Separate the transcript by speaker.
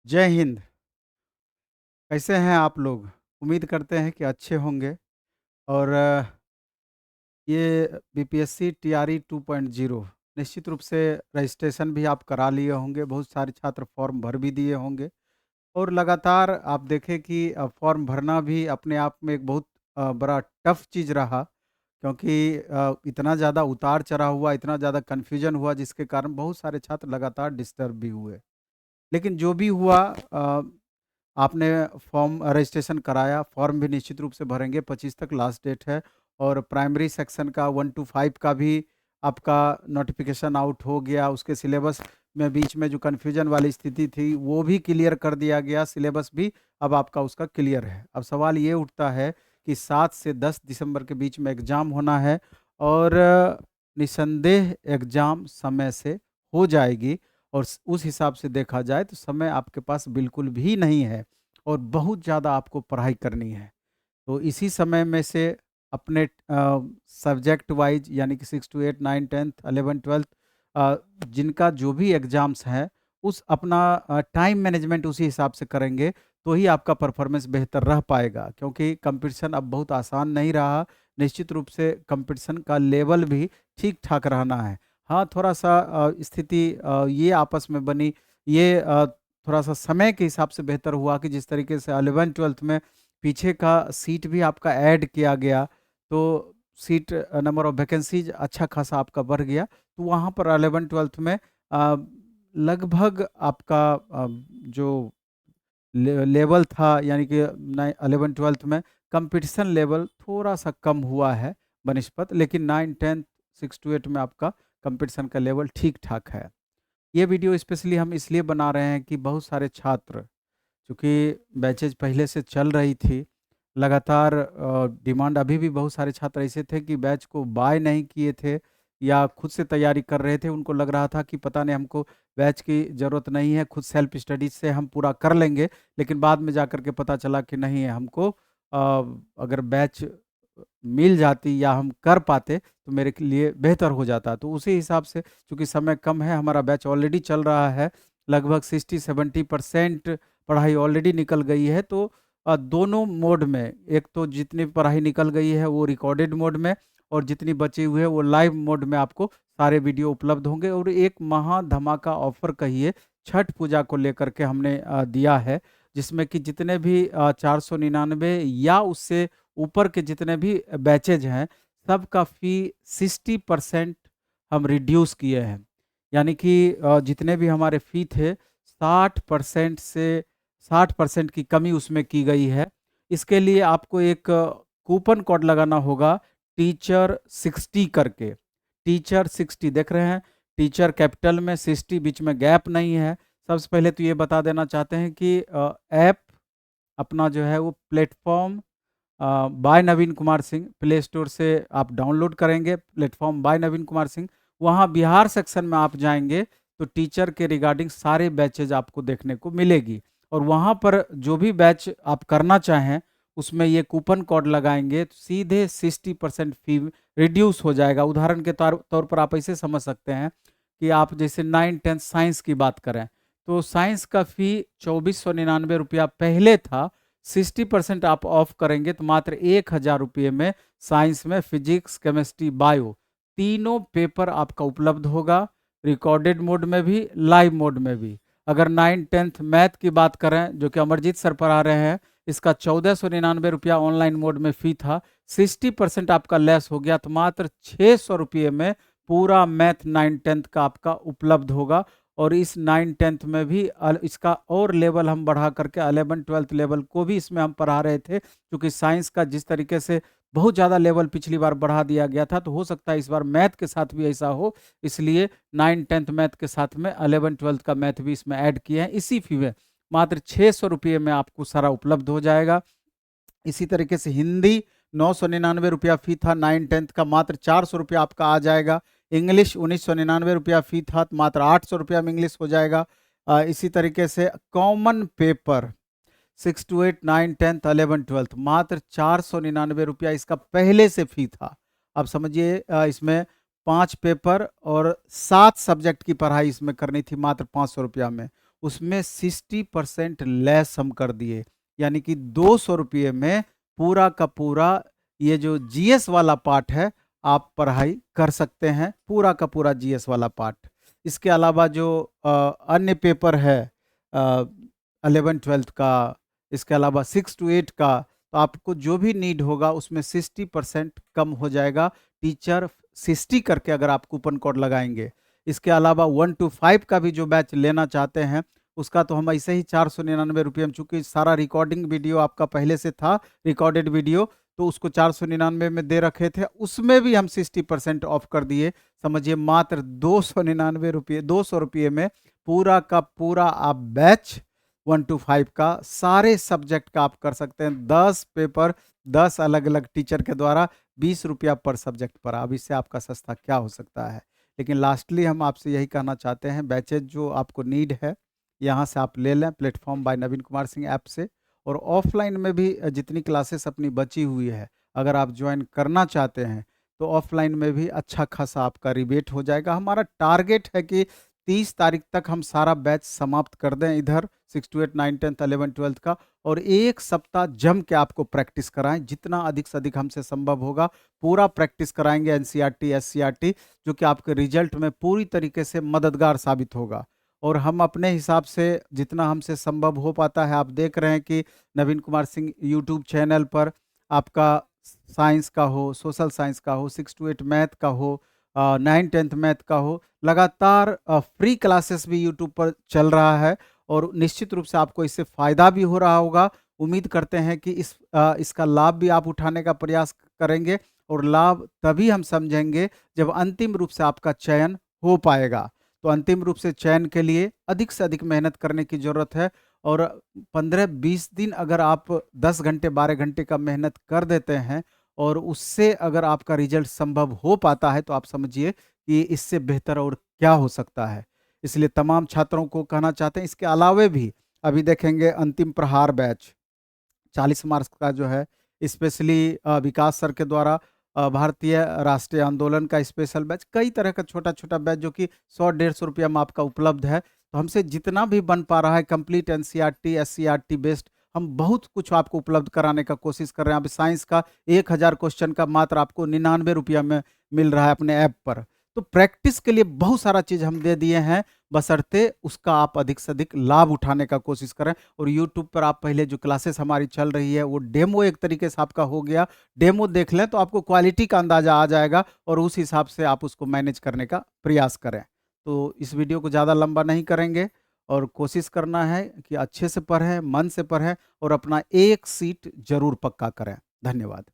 Speaker 1: जय हिंद। कैसे हैं आप लोग? उम्मीद करते हैं कि अच्छे होंगे। और ये बीपीएससी टीआरई 2.0 निश्चित रूप से रजिस्ट्रेशन भी आप करा लिए होंगे। बहुत सारे छात्र फॉर्म भर भी दिए होंगे और लगातार आप देखें कि फॉर्म भरना भी अपने आप में एक बहुत बड़ा टफ चीज़ रहा, क्योंकि इतना ज़्यादा उतार चढ़ाव हुआ, इतना ज़्यादा कन्फ्यूजन हुआ, जिसके कारण बहुत सारे छात्र लगातार डिस्टर्ब भी हुए। लेकिन जो भी हुआ, आपने फॉर्म रजिस्ट्रेशन कराया, फॉर्म भी निश्चित रूप से भरेंगे, 25 तक लास्ट डेट है। और प्राइमरी सेक्शन का 1 to 5 का भी आपका नोटिफिकेशन आउट हो गया। उसके सिलेबस में बीच में जो कन्फ्यूजन वाली स्थिति थी वो भी क्लियर कर दिया गया, सिलेबस भी अब आपका उसका क्लियर है। अब सवाल ये उठता है कि 7 से 10 दिसंबर के बीच में एग्ज़ाम होना है और निस्संदेह एग्ज़ाम समय से हो जाएगी। और उस हिसाब से देखा जाए तो समय आपके पास बिल्कुल भी नहीं है और बहुत ज़्यादा आपको पढ़ाई करनी है। तो इसी समय में से अपने सब्जेक्ट वाइज, यानी कि 6 to 8, 9, 10th, 11, 12th, जिनका जो भी एग्ज़ाम्स हैं, उस अपना टाइम मैनेजमेंट उसी हिसाब से करेंगे तो ही आपका परफॉर्मेंस बेहतर रह पाएगा, क्योंकि कंपटीशन अब बहुत आसान नहीं रहा। निश्चित रूप से कंपटीशन का लेवल भी ठीक ठाक रहना है। हाँ, थोड़ा सा स्थिति ये आपस में बनी, ये थोड़ा सा समय के हिसाब से बेहतर हुआ कि जिस तरीके से 11 12th में पीछे का सीट भी आपका ऐड किया गया, तो सीट नंबर ऑफ वैकेंसीज अच्छा खासा आपका बढ़ गया। तो वहाँ पर 11 12th में लगभग आपका जो लेवल था, यानी कि 11 12th में कंपटीशन लेवल थोड़ा सा कम हुआ है बनिस्पत, लेकिन 9 10th 6 to 8 में आपका कंपटीशन का लेवल ठीक ठाक है। ये वीडियो स्पेशली हम इसलिए बना रहे हैं कि बहुत सारे छात्र, चूँकि बैचेज़ पहले से चल रही थी, लगातार डिमांड, अभी भी बहुत सारे छात्र ऐसे थे कि बैच को बाय नहीं किए थे या खुद से तैयारी कर रहे थे। उनको लग रहा था कि पता नहीं, हमको बैच की ज़रूरत नहीं है, खुद सेल्फ स्टडीज़ से हम पूरा कर लेंगे। लेकिन बाद में जाकर के पता चला कि नहीं है, हमको अगर बैच मिल जाती या हम कर पाते तो मेरे के लिए बेहतर हो जाता। तो उसी हिसाब से, चूँकि समय कम है, हमारा बैच ऑलरेडी चल रहा है, लगभग 60-70% पढ़ाई ऑलरेडी निकल गई है। तो दोनों मोड में, एक तो जितनी पढ़ाई निकल गई है वो रिकॉर्डेड मोड में, और जितनी बची हुई है वो लाइव मोड में आपको सारे वीडियो उपलब्ध होंगे। और एक महा धमाका ऑफर कहिए, छठ पूजा को लेकर के हमने दिया है, जिसमें कि जितने भी 499 या उससे ऊपर के जितने भी बैचेज हैं, सबका फ़ी 60% हम रिड्यूस किए हैं। यानी कि जितने भी हमारे फ़ी थे, 60% से 60% की कमी उसमें की गई है। इसके लिए आपको एक कूपन कोड लगाना होगा, टीचर 60 करके। टीचर 60 देख रहे हैं, टीचर कैपिटल में, 60 बीच में गैप नहीं है। सबसे पहले तो ये बता देना चाहते हैं कि ऐप अपना जो है वो प्लेटफ़ॉर्म बाय नवीन कुमार सिंह, प्ले स्टोर से आप डाउनलोड करेंगे प्लेटफ़ॉर्म बाय नवीन कुमार सिंह। वहाँ बिहार सेक्शन में आप जाएँगे तो टीचर के रिगार्डिंग सारे बैचेज़ आपको देखने को मिलेगी। और वहाँ पर जो भी बैच आप करना चाहें, उसमें ये कूपन कोड लगाएँगे तो सीधे 60% फ़ी रिड्यूस हो जाएगा। उदाहरण के तौर पर आप ऐसे समझ सकते हैं कि आप जैसे 9 10th साइंस की बात करें, तो साइंस का फ़ी 2499 रुपया पहले था। 60% आप ऑफ करेंगे तो मात्र 1000 रुपये में साइंस में फिजिक्स, केमिस्ट्री, बायो तीनों पेपर आपका उपलब्ध होगा, रिकॉर्डेड मोड में भी, लाइव मोड में भी। अगर 9 10th मैथ की बात करें, जो कि अमरजीत सर पढ़ा रहे हैं, इसका 1499 रुपया ऑनलाइन मोड में फ़ी था। 60% आपका लेस हो गया तो मात्र 600 रुपये में पूरा मैथ 9 10th का आपका उपलब्ध होगा। और इस 9 10th में भी इसका और लेवल हम बढ़ा करके 11 12th लेवल को भी इसमें हम पढ़ा रहे थे, क्योंकि साइंस का जिस तरीके से बहुत ज़्यादा लेवल पिछली बार बढ़ा दिया गया था, तो हो सकता है इस बार मैथ के साथ भी ऐसा हो। इसलिए 9 10th मैथ के साथ में 11 12th का मैथ भी इसमें ऐड किए हैं। इसी फी में मात्र 600 रुपये में आपको सारा उपलब्ध हो जाएगा। इसी तरीके से हिंदी 999 रुपया फ़ी था 9 10th का, मात्र 400 रुपया आपका आ जाएगा। इंग्लिश 1999 रुपया फ़ी था, मात्र 800 रुपया में इंग्लिश हो जाएगा। इसी तरीके से common paper 6 to 8, 9 10th 11 12th मात्र 499 रुपया इसका पहले से फ़ी था। अब समझिए, इसमें 5 पेपर और 7 सब्जेक्ट की पढ़ाई इसमें करनी थी मात्र 500 रुपया में। उसमें 60% लेस हम कर दिए, यानी कि 200 रुपये में पूरा का पूरा ये जो जीएस वाला पार्ट है, आप पढ़ाई कर सकते हैं, पूरा का पूरा जीएस वाला पार्ट। इसके अलावा जो अन्य पेपर है 11-12 का, इसके अलावा 6 to 8 का, तो आपको जो भी नीड होगा उसमें 60% कम हो जाएगा, टीचर 60 करके अगर आप कूपन कोड लगाएंगे। इसके अलावा 1 to 5 का भी जो बैच लेना चाहते हैं, उसका तो हम ऐसे ही 499 रुपये में, चूंकि सारा रिकॉर्डिंग वीडियो आपका पहले से था, रिकॉर्डेड वीडियो, तो उसको 499 में दे रखे थे, उसमें भी हम 60% ऑफ कर दिए। समझिए मात्र 299 रुपये, 200 रुपये में पूरा का पूरा आप बैच 1 to 5 का सारे सब्जेक्ट का आप कर सकते हैं। 10 पेपर 10 अलग अलग टीचर के द्वारा 20 रुपया पर सब्जेक्ट पर। अब इससे आपका सस्ता क्या हो सकता है। लेकिन लास्टली हम आपसे यही कहना चाहते हैं, बैचेज जो आपको नीड है यहाँ से आप ले लें, प्लेटफॉर्म बाय नवीन कुमार सिंह ऐप से। और ऑफलाइन में भी जितनी क्लासेस अपनी बची हुई है, अगर आप ज्वाइन करना चाहते हैं तो ऑफलाइन में भी अच्छा खासा आपका रिबेट हो जाएगा। हमारा टारगेट है कि 30 तारीख तक हम सारा बैच समाप्त कर दें, इधर 6 to 8, 9, 10, 11, 12 का, और एक सप्ताह जम के आपको प्रैक्टिस कराएं, जितना अधिक से अधिक हमसे संभव होगा पूरा प्रैक्टिस कराएंगे एनसीईआरटी, एससीईआरटी, जो कि आपके रिजल्ट में पूरी तरीके से मददगार साबित होगा। और हम अपने हिसाब से जितना हमसे संभव हो पाता है, आप देख रहे हैं कि नवीन कुमार सिंह यूट्यूब चैनल पर आपका साइंस का हो, सोशल साइंस का हो, 6 to 8 मैथ का हो, 9-10 मैथ का हो, लगातार फ्री क्लासेस भी यूट्यूब पर चल रहा है, और निश्चित रूप से आपको इससे फ़ायदा भी हो रहा होगा। उम्मीद करते हैं कि इसका लाभ भी आप उठाने का प्रयास करेंगे, और लाभ तभी हम समझेंगे जब अंतिम रूप से आपका चयन हो पाएगा। तो अंतिम रूप से चयन के लिए अधिक से अधिक मेहनत करने की ज़रूरत है, और 15-20 दिन अगर आप 10 घंटे 12 घंटे का मेहनत कर देते हैं, और उससे अगर आपका रिजल्ट संभव हो पाता है, तो आप समझिए कि इससे बेहतर और क्या हो सकता है। इसलिए तमाम छात्रों को कहना चाहते हैं, इसके अलावे भी अभी देखेंगे अंतिम प्रहार बैच 40 मार्क्स का जो है, स्पेशली विकास सर के द्वारा भारतीय राष्ट्रीय आंदोलन का स्पेशल बैच, कई तरह का छोटा छोटा बैच जो कि 100-150 रुपया में आपका उपलब्ध है। तो हमसे जितना भी बन पा रहा है, कंप्लीट एनसीईआरटी, एससीईआरटी बेस्ड, हम बहुत कुछ आपको उपलब्ध कराने का कोशिश कर रहे हैं। अभी साइंस का 1000 क्वेश्चन का मात्र आपको 99 रुपया में मिल रहा है अपने ऐप पर। तो प्रैक्टिस के लिए बहुत सारा चीज़ हम दे दिए हैं, बशर्ते उसका आप अधिक से अधिक लाभ उठाने का कोशिश करें। और यूट्यूब पर आप पहले जो क्लासेस हमारी चल रही है, वो डेमो एक तरीके से आपका हो गया, डेमो देख लें तो आपको क्वालिटी का अंदाज़ा आ जाएगा, और उस हिसाब से आप उसको मैनेज करने का प्रयास करें। तो इस वीडियो को ज़्यादा लंबा नहीं करेंगे, और कोशिश करना है कि अच्छे से पढ़ें, मन से पढ़ें, और अपना एक सीट जरूर पक्का करें। धन्यवाद।